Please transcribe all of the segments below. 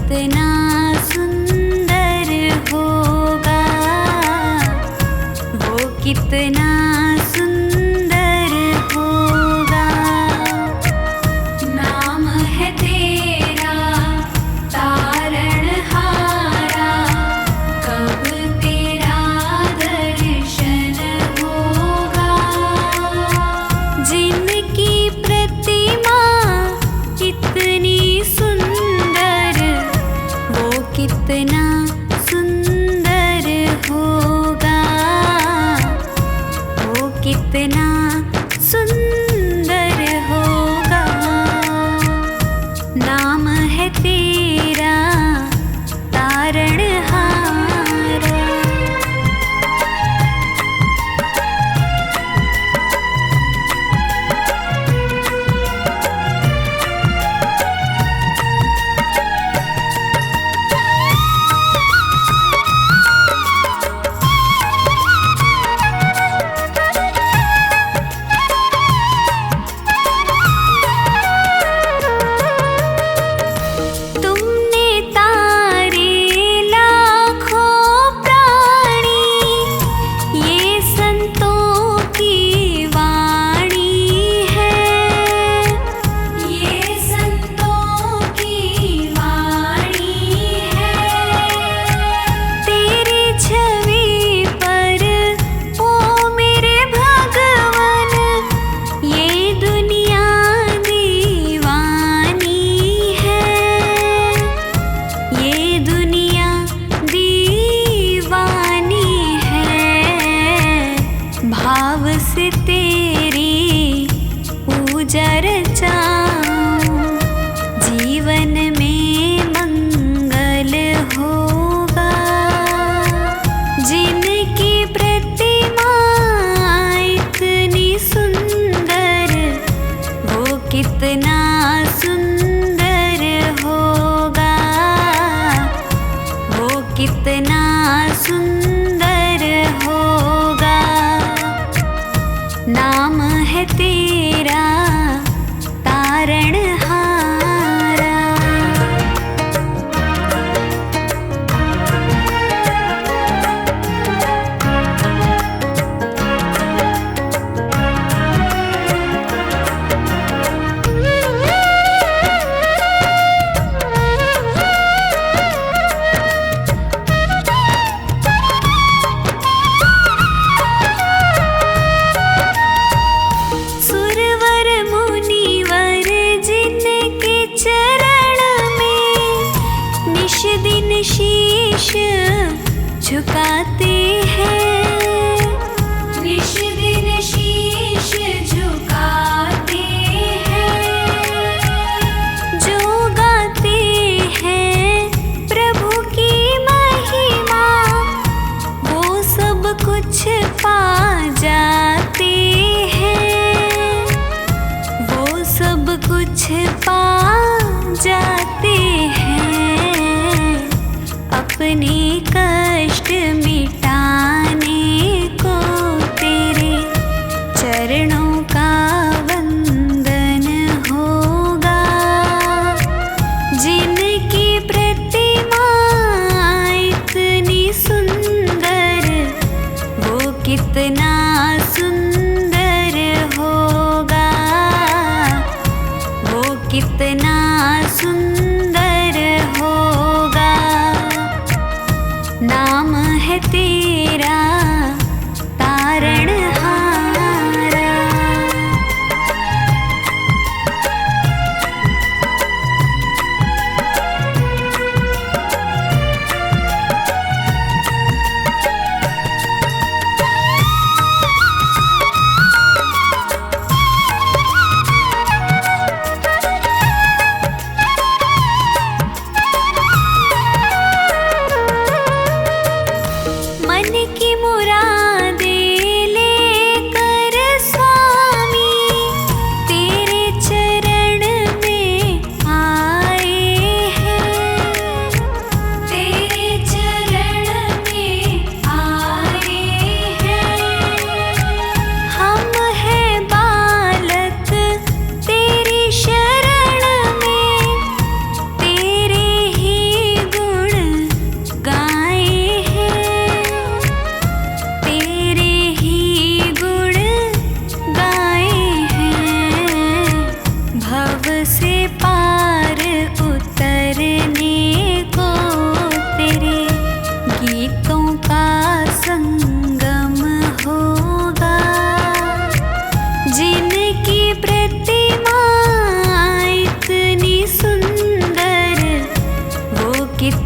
कितना सुंदर होगा, वो कितना सुंदर होगा। नाम है तेरा तारणहारा, कब तेरा दर्शन होगा। जिनकी प्रतिमा इतनी सुंदर, वो कितना सुंदर होगा, वो कितना सुंदर होगा। नाम है तेरा तारणहारा। तुमने तारे लाखों प्राणी, ये संतों की वाणी है, ये संतों की वाणी है। तेरी छवि पर ओ मेरे भगवन, ये दुनिया दीवानी है, ये दुनिया दीवानी है। भाव से तेरी पूजा रचाऊं, जीवन में मंगल होगा। जिनकी प्रतिमा इतनी सुंदर, वो कितना सुंदर होगा, वो कितना सुंदर होगा। नाम है तेरा तारणहारा। सुरवर मुनिवर जिनके चरण में निश दिन शीश झुकाते हैं, निश दिन शीश झुकाते हैं। जो गाते हैं प्रभु की महिमा, वो सब कुछ पा जाते हैं, वो सब कुछ पा जाते हैं। अपने कष्ट मिटाने को तेरे चरणों का वंदन होगा। जिनकी प्रतिमा इतनी सुंदर, वो कितना सुंदर होगा, वो कितना सुंदर होगा। नाम है तेरा तारणहारा। मन की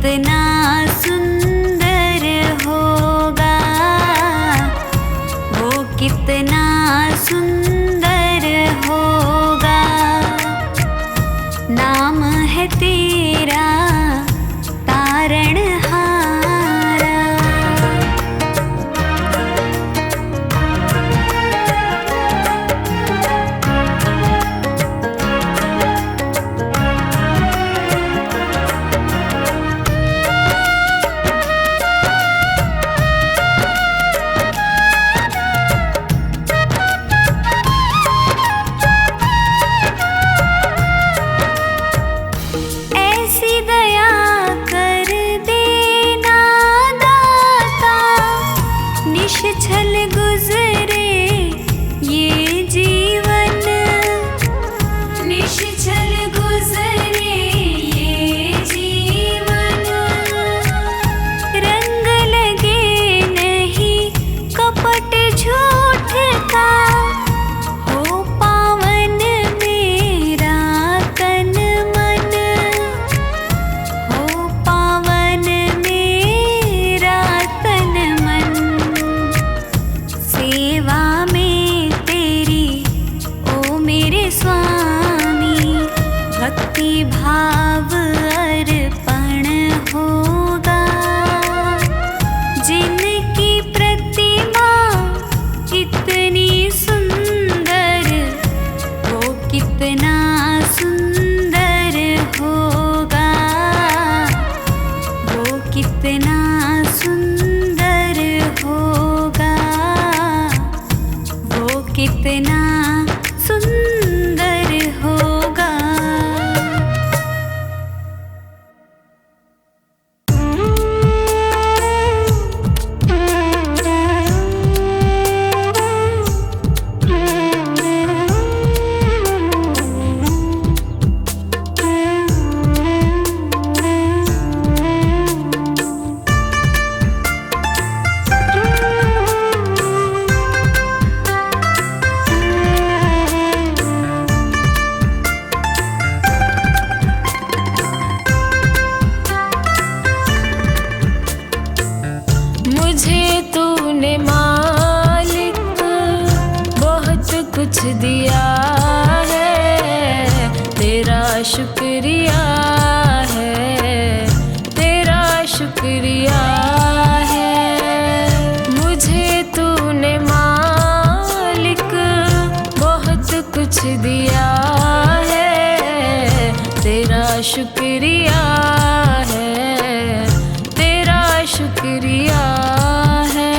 कितना सुंदर होगा, वो कितना सुंदर होगा। नाम है तेरा तारणहारा। ऐसी दया कर देना दाता, निश्छल गुजरे ये जीवन, निश्छल गुजरे ये जीवन। रंग लगे नहीं कपट झूठ का, हो पावन मेरा तन मन, हो पावन मेरा तन मन। सेवा में तेरी ओ मेरे स्वामी, भक्ति भाव अर्पण होगा। जिनकी प्रतिमा इतनी सुंदर, वो कितना सुंदर होगा, वो कितना सुंदर होगा, वो कितना सुंदर होगा। मुझे तूने मालिक बहुत कुछ दिया है, तेरा शुक्रिया है, तेरा शुक्रिया है। मुझे तूने मालिक बहुत कुछ दिया है, तेरा शुक्रिया है, तेरा शुक्रिया है।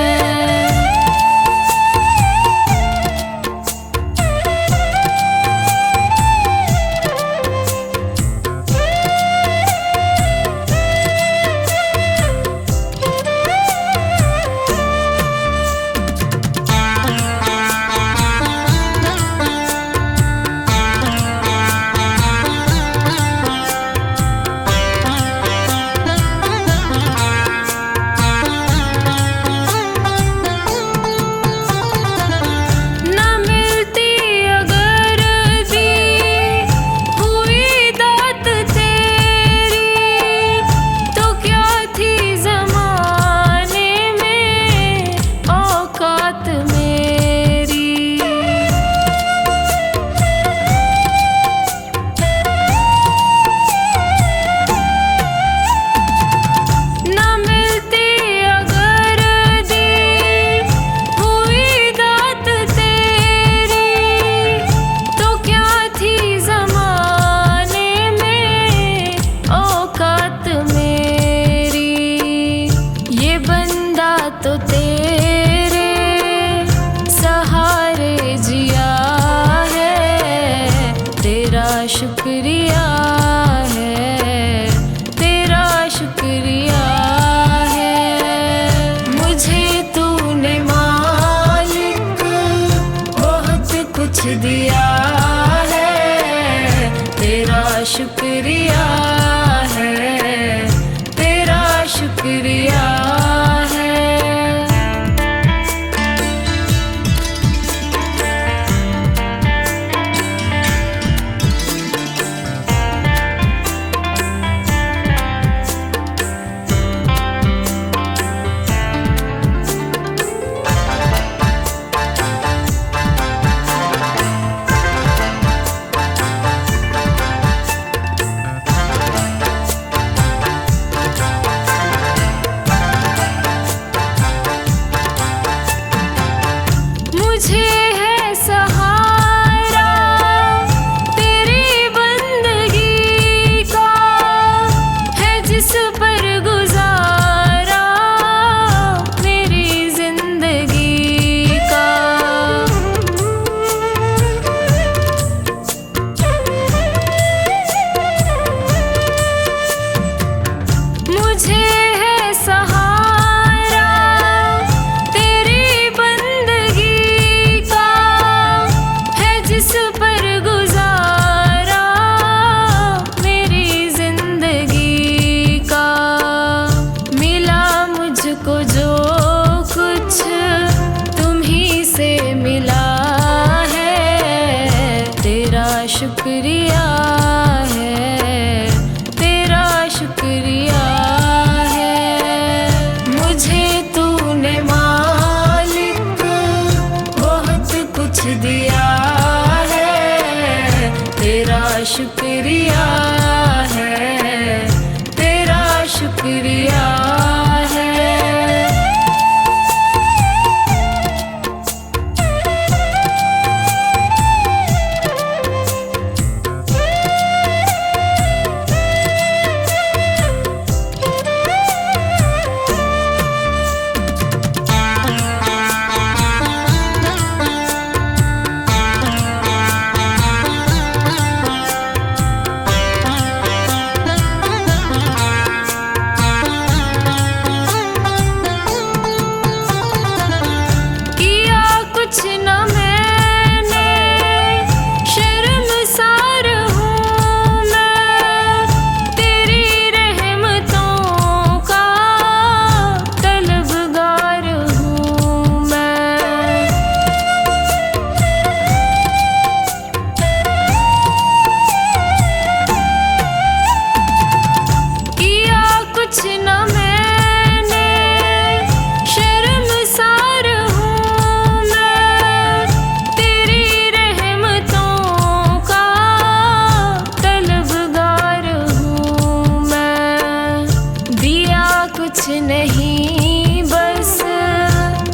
कुछ नहीं बस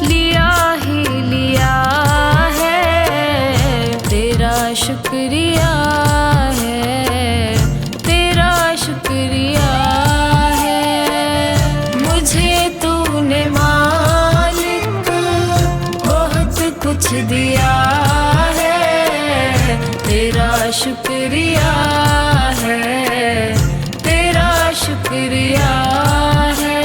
लिया ही लिया है, तेरा शुक्रिया है, तेरा शुक्रिया है। मुझे तूने मालिक बहुत कुछ दिया है, तेरा शुक्रिया है, तेरा शुक्रिया है।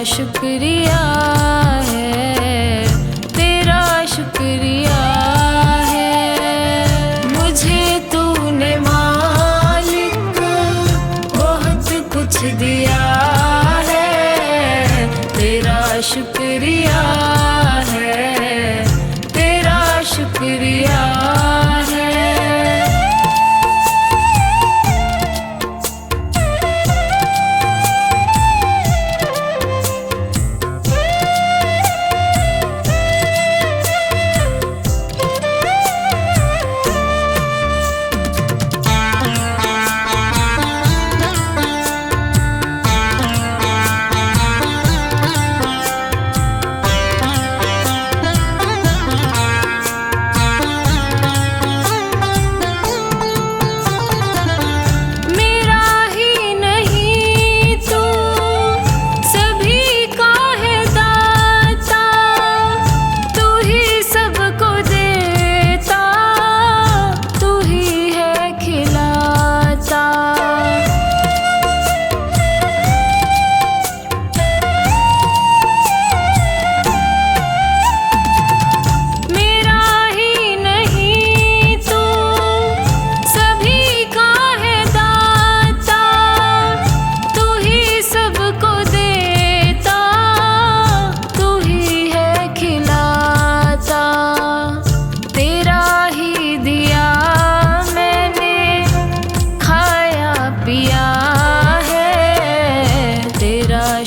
शुक्रिया है, तेरा शुक्रिया है। मुझे तूने मालिक बहुत कुछ दिया है, तेरा शुक्रिया है, तेरा शुक्रिया है।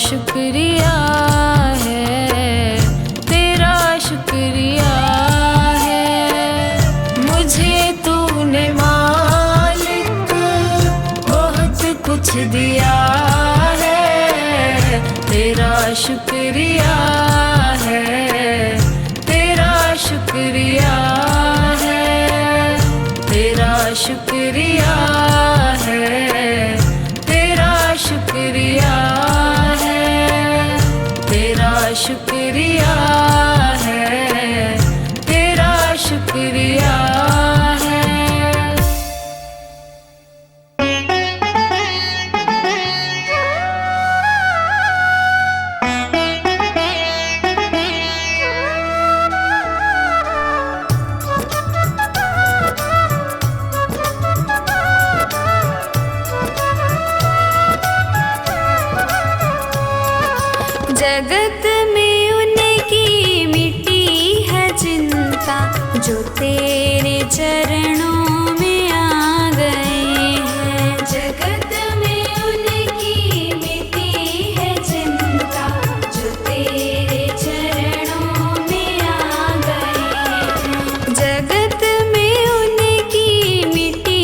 शुक्रिया है, तेरा शुक्रिया है। मुझे तूने मालिक बहुत कुछ दिया है, तेरा शुक्रिया है, तेरा शुक्रिया है, तेरा शुक्रिया है, तेरा शुक्रिया शुक्रिया है, तेरा शुक्रिया है। जगत में उनकी मिट्टी है चिंता, जो तेरे चरणों में आ गए हैं। जगत में उनकी मिट्टी है चिंता, जो तेरे चरणों में आ गए हैं। जगत में उनकी मिट्टी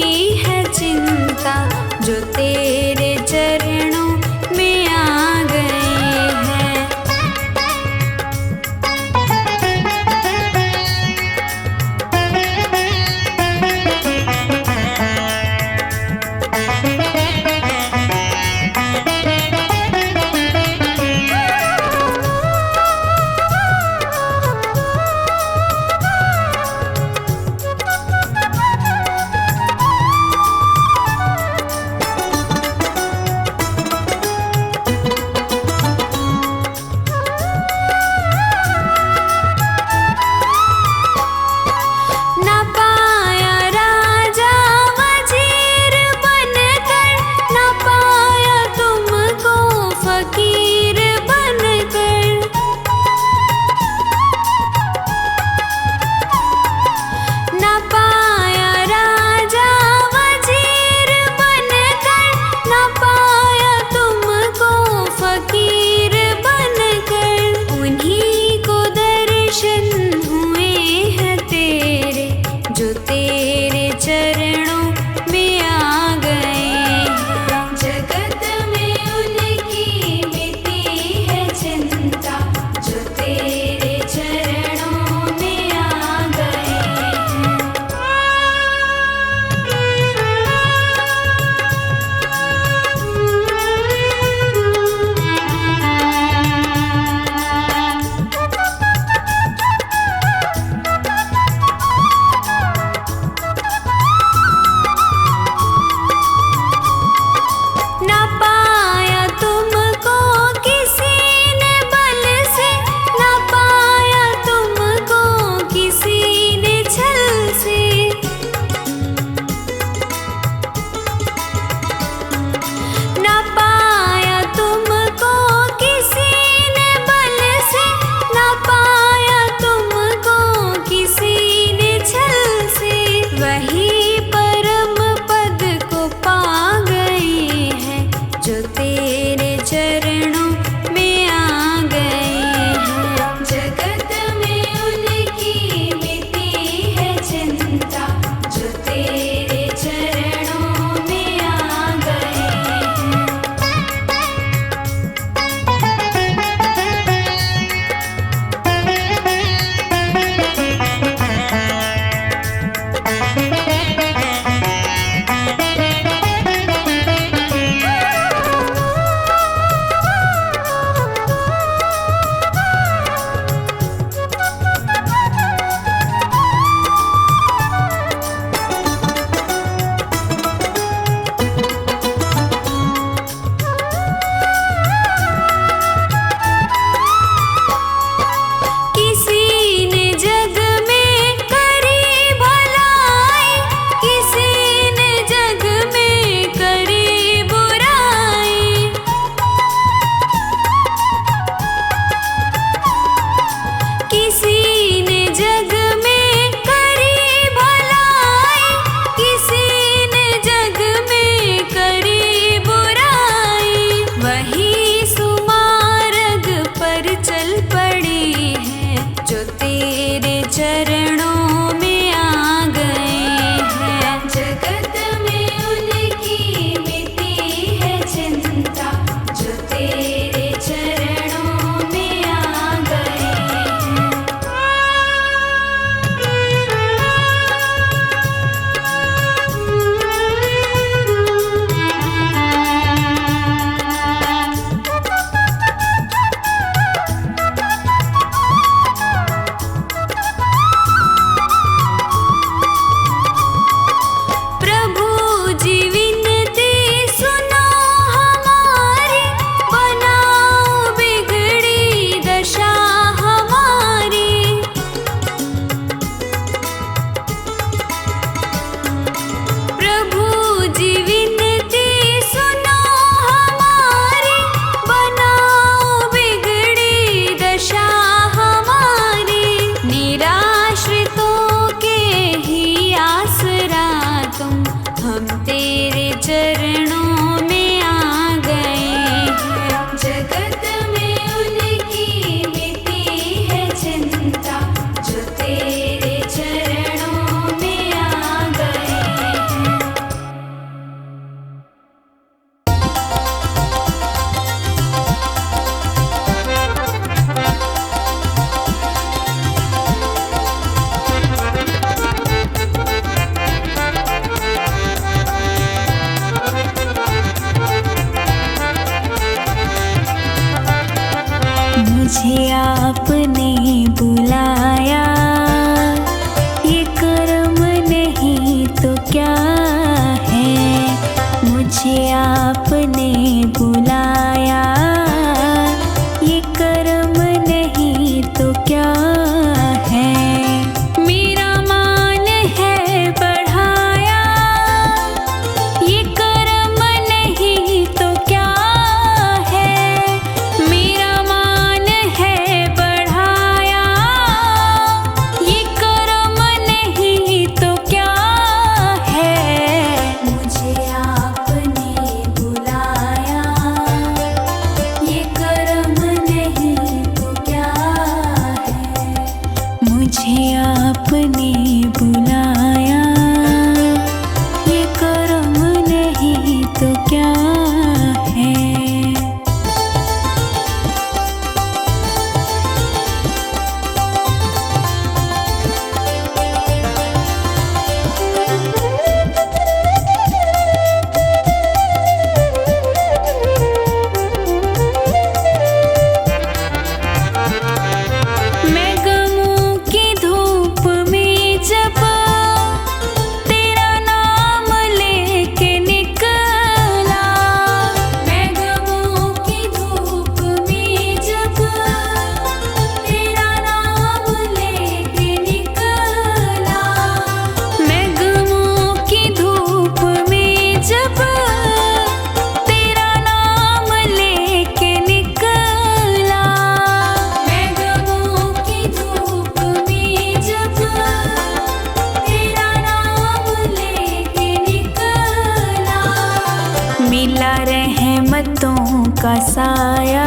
का साया,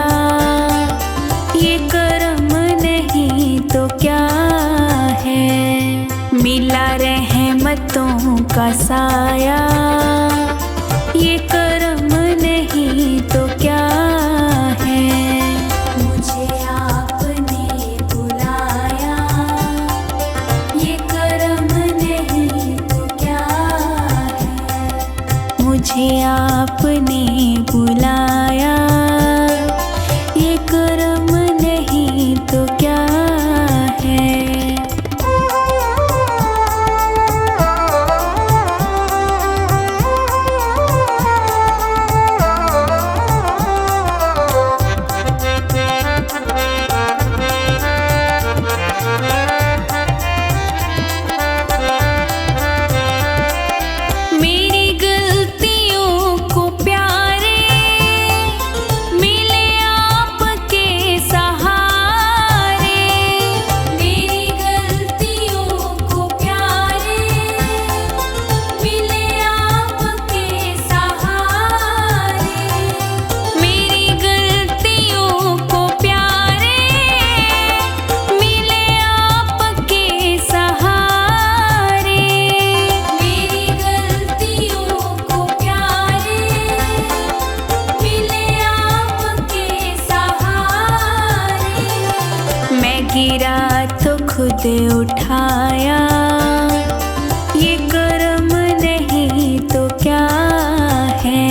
ये कर्म नहीं तो क्या है। मिला रहमतों का साया, ये कर्म नहीं तो क्या है। मुझे आपने बुलाया, ये कर्म नहीं तो क्या है। मुझे आपने बुलाया, ये कर्म नहीं तो क्या है। गिरा तो खुद उठाया, ये कर्म नहीं तो क्या है।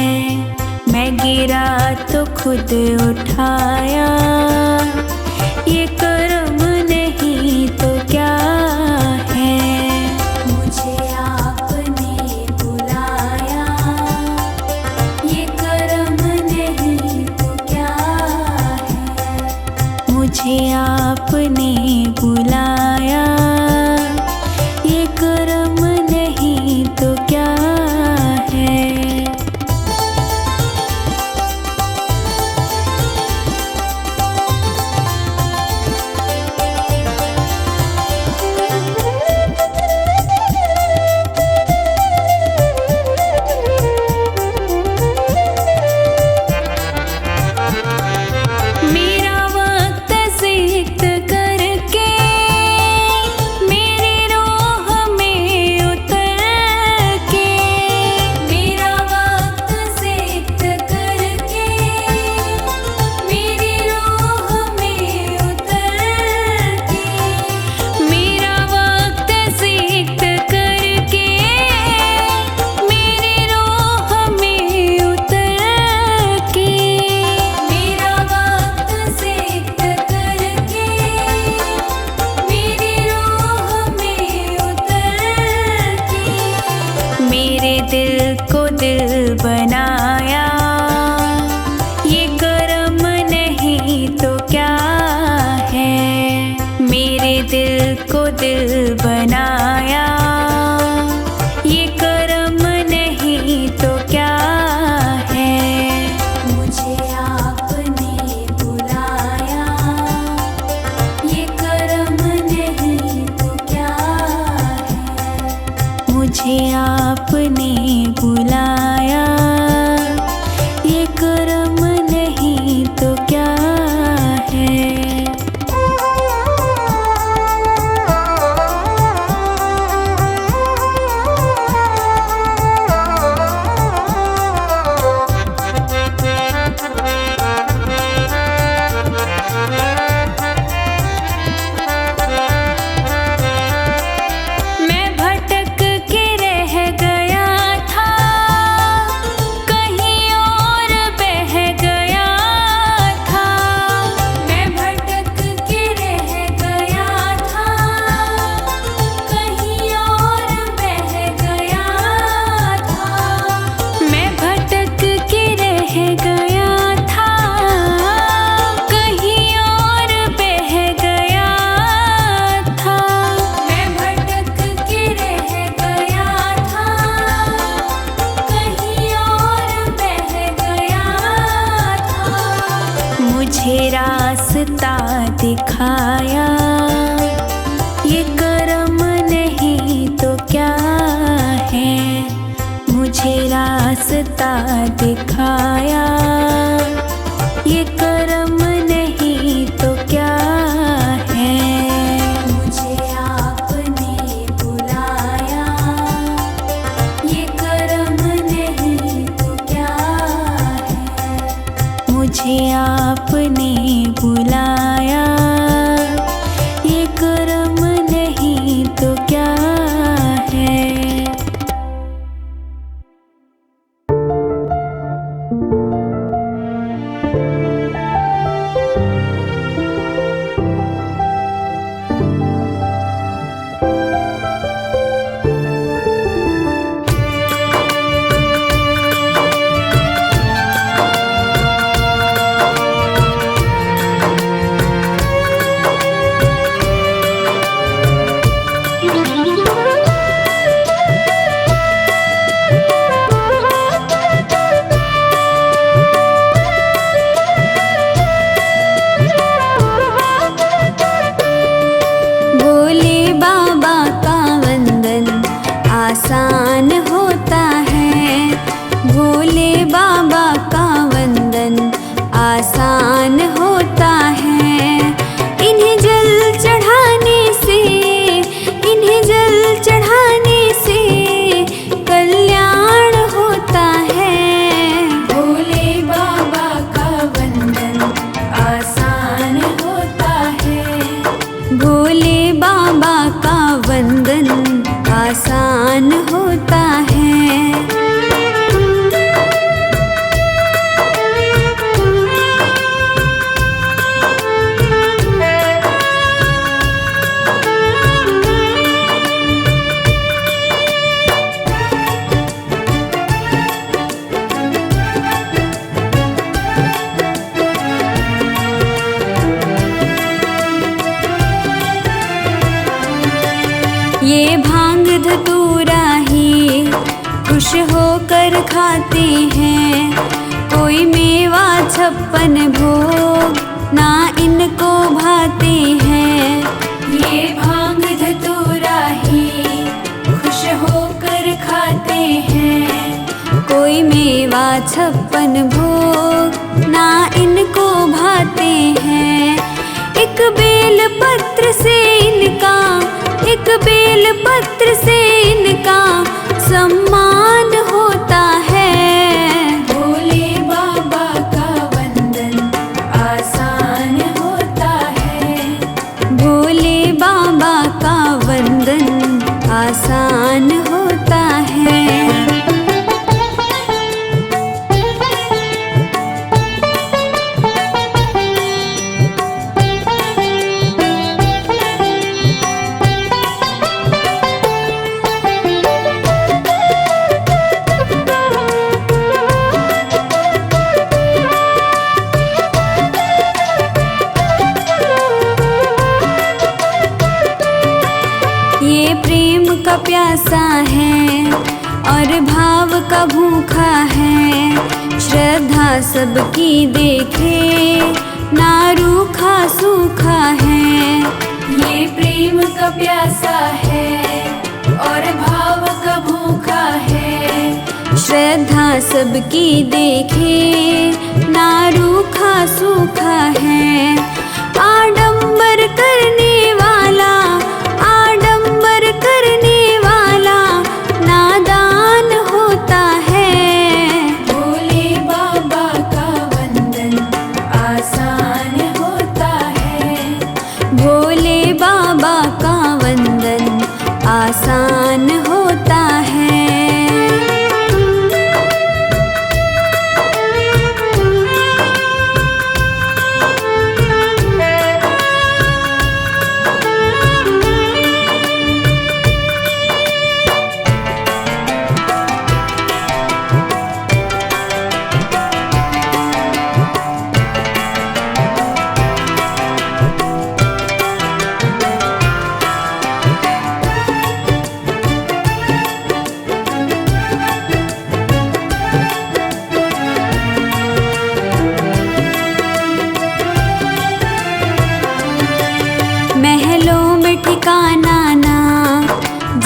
मैं गिरा तो खुद उठाया, ये कर्म नहीं तो क्या है। मुझे आपने बुलाया, ये कर्म नहीं तो क्या है। मुझे आपने बुलाया, ये कर्म नहीं तो क्या है। दिल को दिल बनाया, ये कर्म नहीं तो क्या है। मेरे दिल को दिल बनाया, ये कर्म नहीं तो क्या है। मुझे आपने बुलाया, ये कर्म नहीं तो क्या है। मुझे आपने बुलाया, ये कर्म नहीं तो क्या है। मैं भटक के रह गया था, आसान होता है। ये भांग धतूरा ही खुश होकर खाते हैं, कोई मेवा 56 भोग ना इनको भाते हैं। ये भांग धतूरा ही खुश होकर खाते हैं, कोई मेवा 56 भोग ना इनको भाते हैं। एक बेल पत्र से इनका, एक बेल पत्र से इनका सम्मान होता है। भोले बाबा का वंदन आसान होता है, भोले बाबा का वंदन आसान होता है। ये प्रेम का प्यासा है और भाव का भूखा है, श्रद्धा सबकी देखे ना रूखा सूखा है। ये प्रेम का प्यासा है और भाव का भूखा है, श्रद्धा सबकी देखे ना रूखा सूखा है। आडंबर करने वाला, आडंबर करने वाला नादान होता है। भोले बाबा का वंदन आसान होता है, भोले बाबा का वंदन आसान होता है। महलों में ठिकाना ना,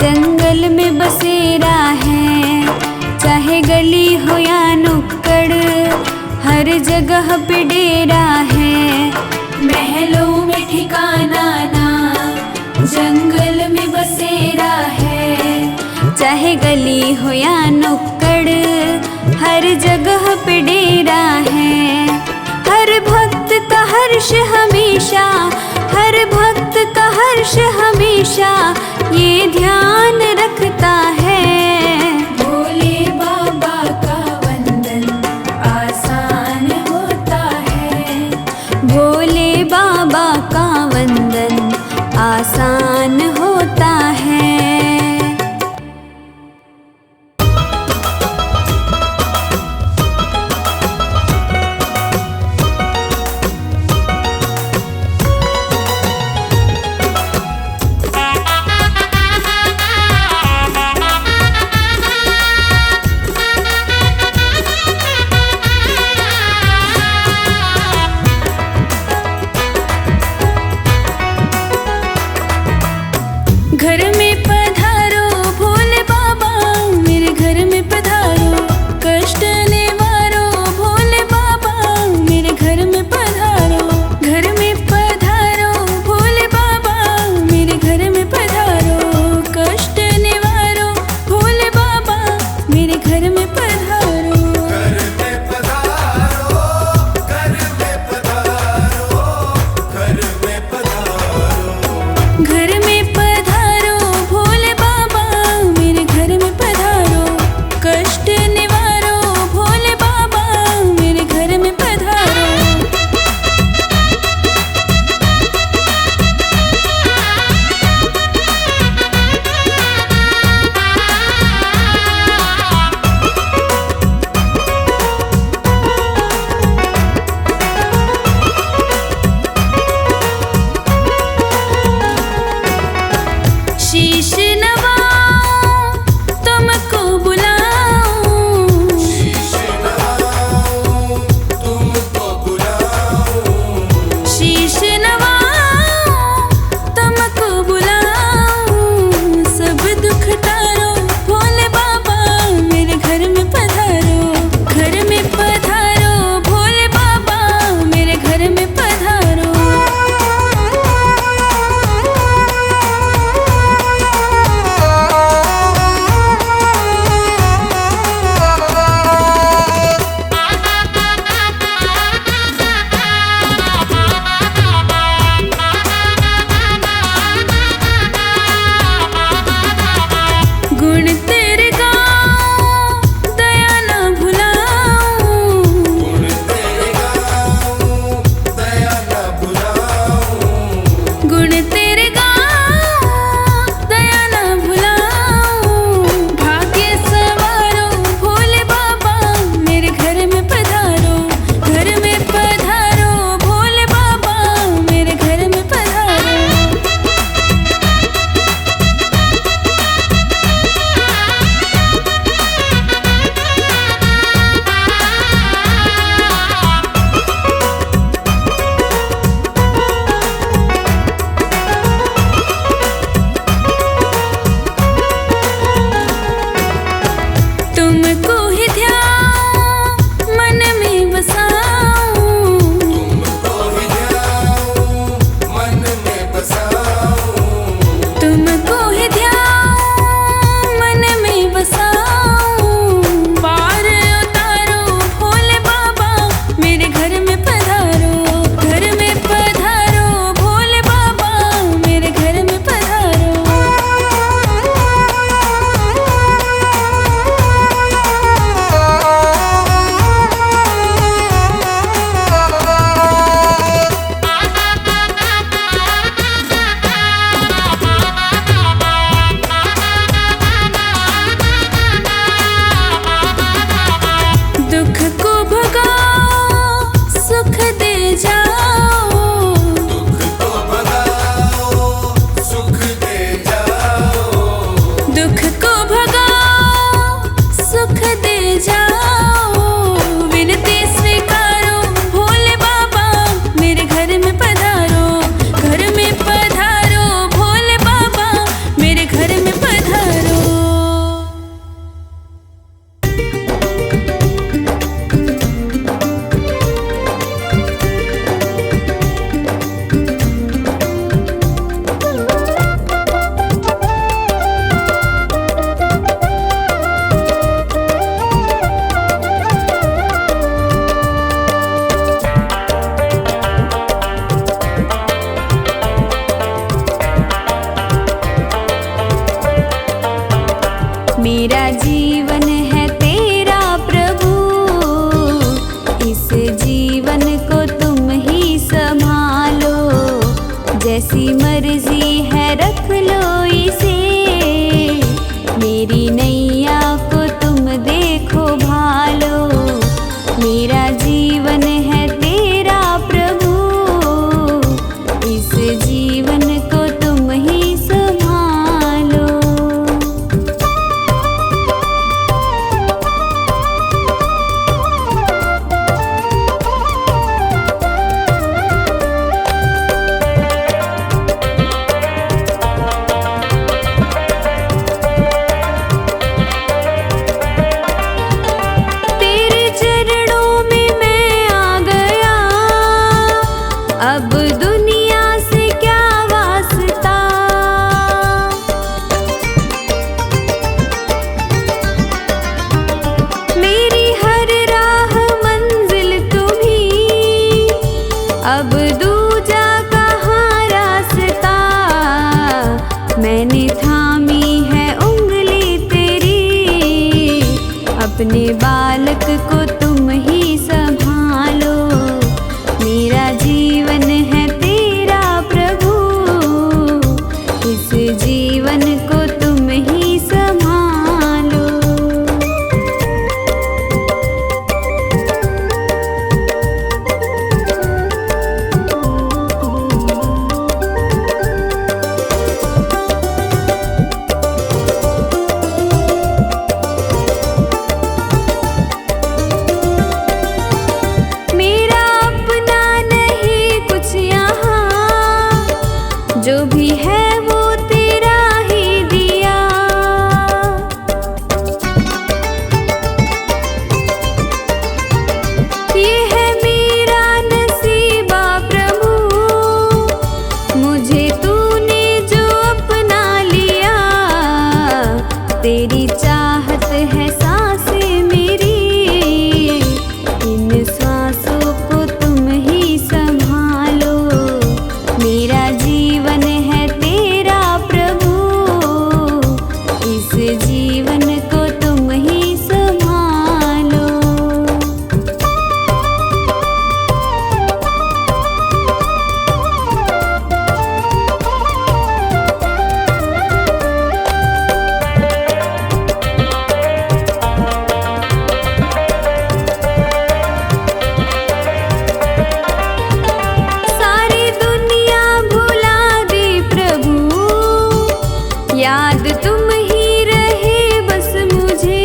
जंगल में बसेरा है, चाहे गली हो या नुक्कड़ हर जगह पे डेरा है। महलों में ठिकाना ना, जंगल में बसेरा है, चाहे गली हो या नुक्कड़ हर जगह पे डेरा है। हर भक्त का हर्ष हमेशा, हर भक्त का हर्ष हमेशा ये ध्यान रखता है। भोले बाबा का वंदन आसान होता है, भोले बाबा का वंदन आसान होता है। सुख दे जाओ। विनती स्वीकारो भोले बाबा, मेरे घर में पधारो, घर में पधारो भोले बाबा, मेरे घर में पधारो। मेरा जीवन है तेरा प्रभु, इस जीवन को तुम ही संभालो। जैसी मर्जी है रख लो इसे, मेरी नैया को तुम देखो भालो। मेरा जीवन है तेरा प्रभु, इस जीवन को तुम ही संभालो। अब दुनिया से क्या वास्ता, मेरी हर राह मंजिल तुम्ही, अब दूजा कहाँ रास्ता। मैंने थामी है उंगली तेरी, अपने बालक को तुम ही संभालो। मेरा जीवन है तेरा प्रभु, इस जीवन को तुम ही संभालो। जो भी है वो तेरा ही दिया, ये है मेरा नसीबा प्रभु, मुझे तूने जो अपना लिया। तेरी चाहत है सांसें मेरी, इन सांसों को तुम ही संभालो। मेरा जीवन है तेरा प्रभु, इस जीवन को तुम ही संभालो। सारी दुनिया भुला दे प्रभु, याद तुम ही रहे बस मुझे।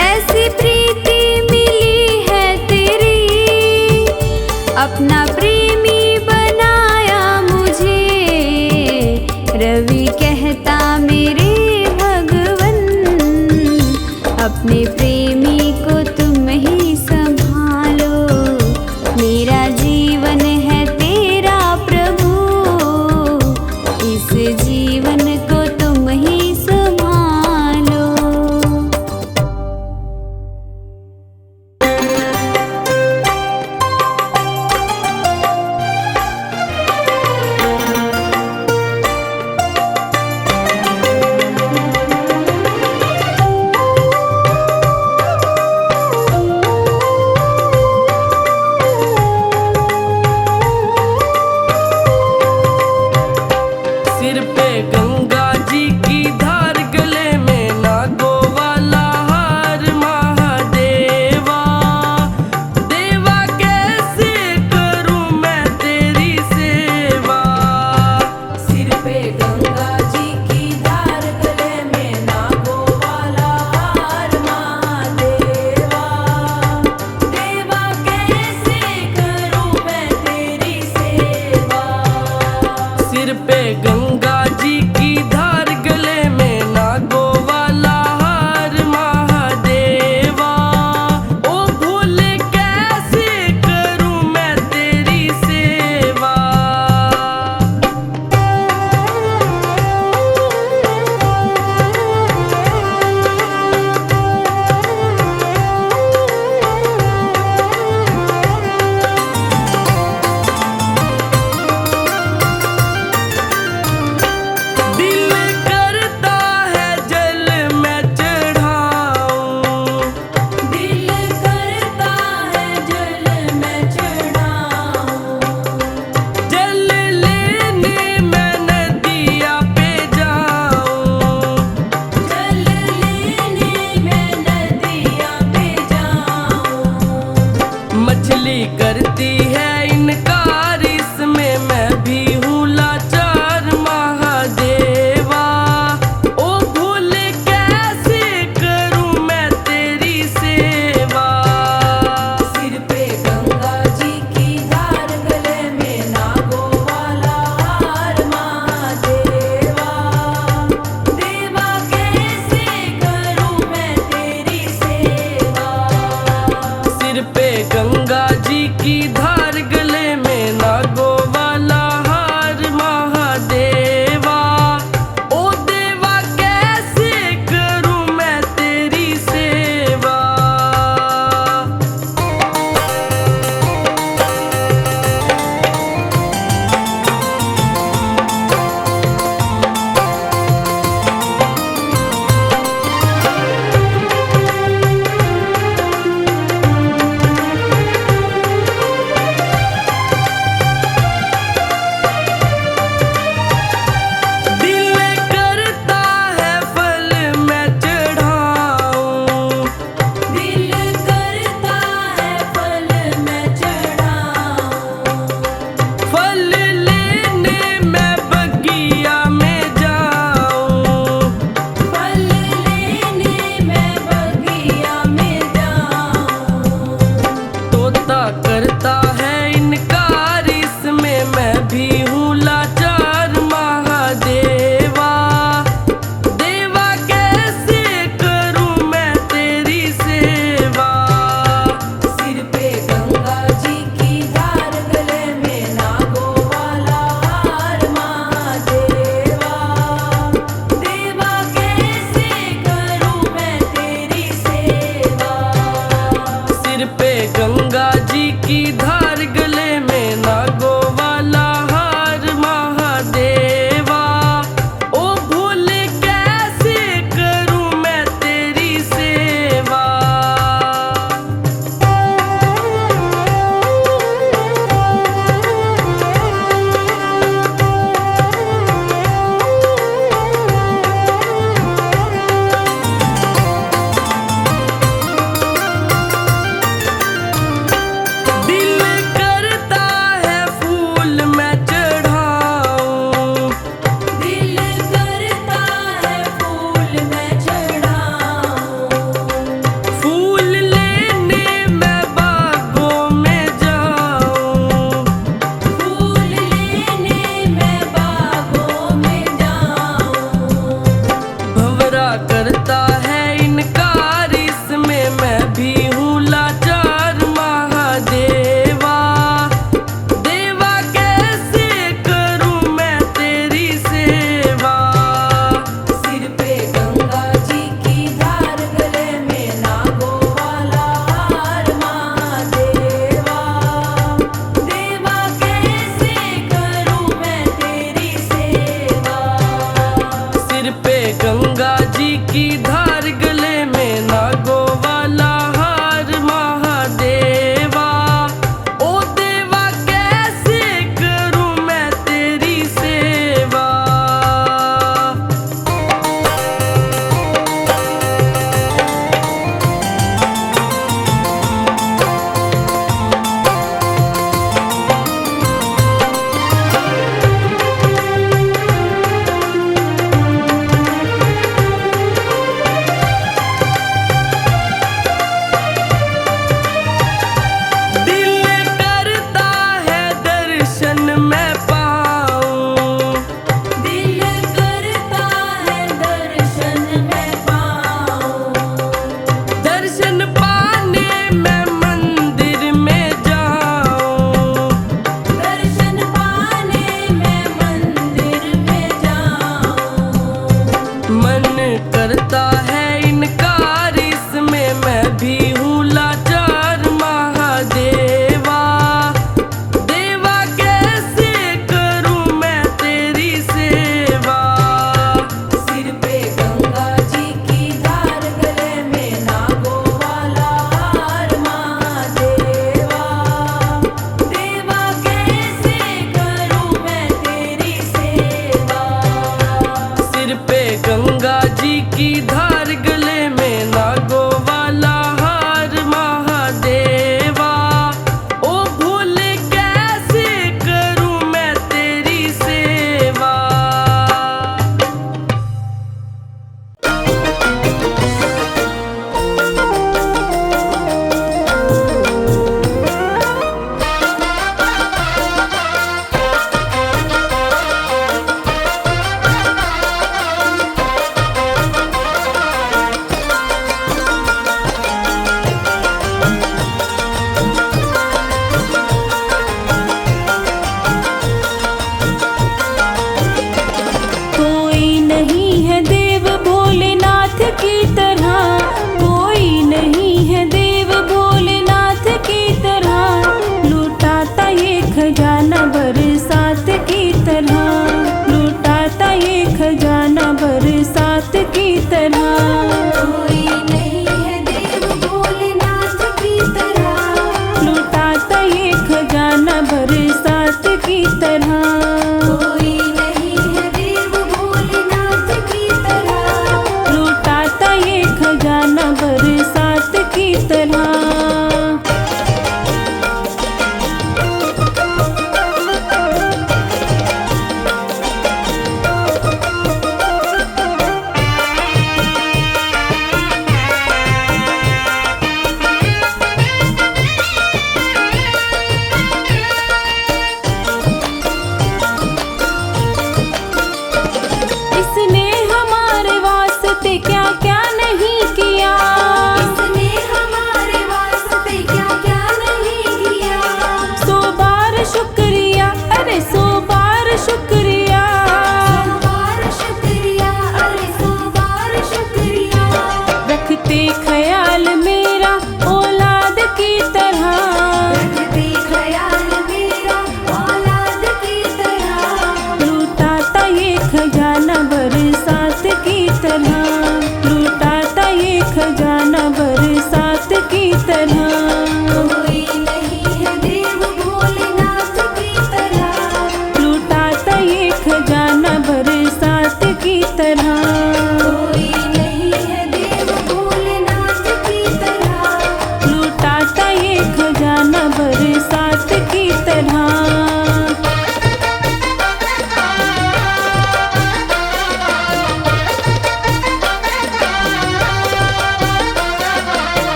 ऐसी प्रीति मिली है तेरी, अपना प्रेमी बनाया मुझे। रवि कहता मेरे भगवन, अपने प्रेमी को तुम ही संभालो। मेरा जीवन है तेरा प्रभु, इस जीवन को तुम ही संभालो। की धार गले में नागो वाला हार महादेवा। ओ देवा कैसे करूं मैं तेरी सेवा।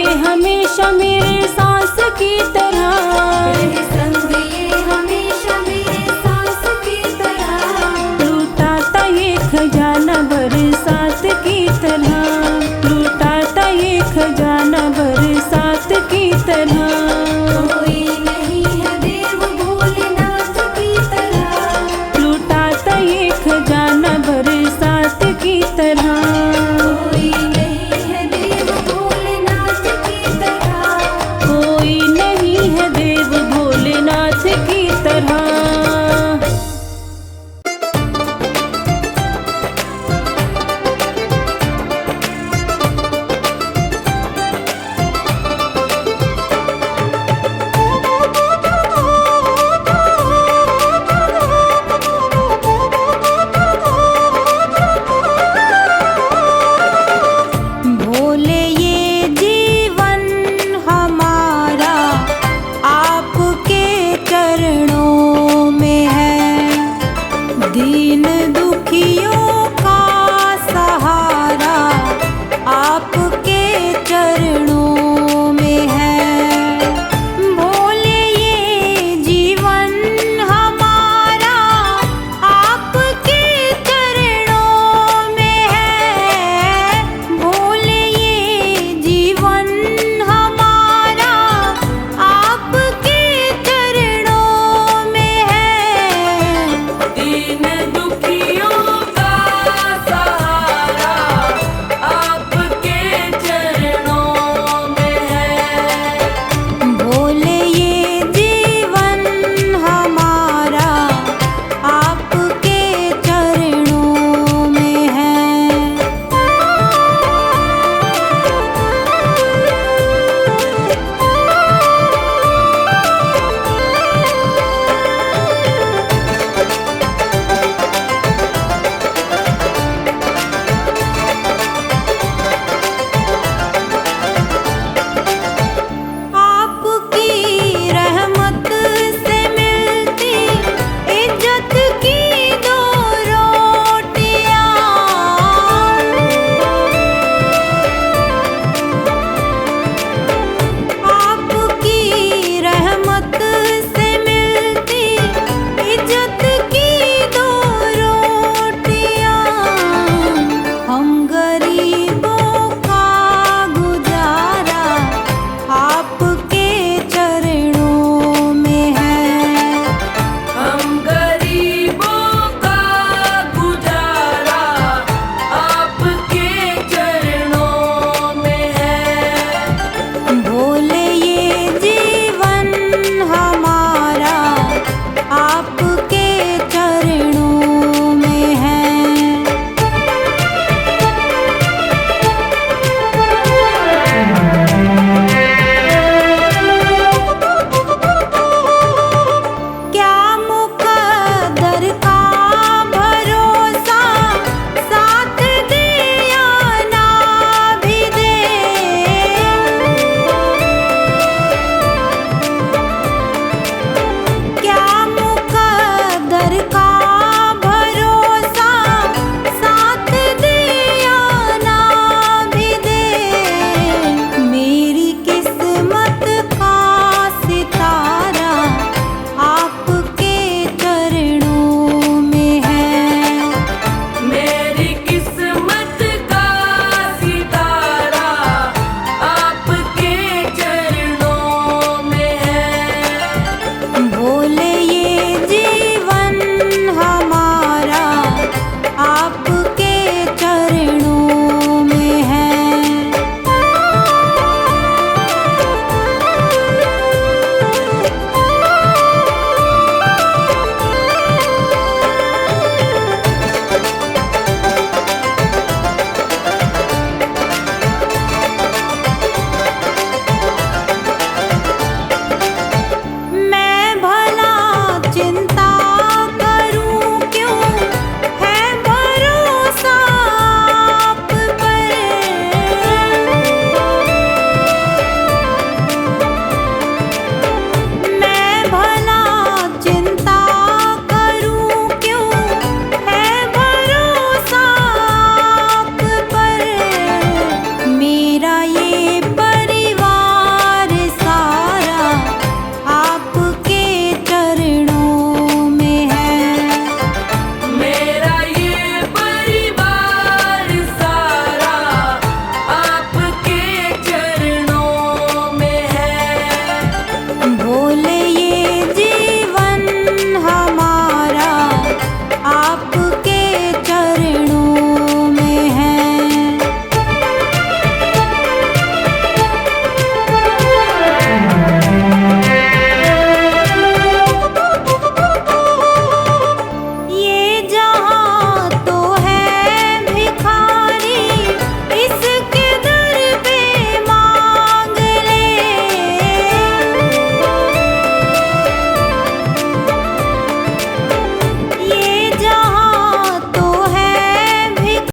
ये हमेशा मेरे सांस की तरह, रहे संग ये हमेशा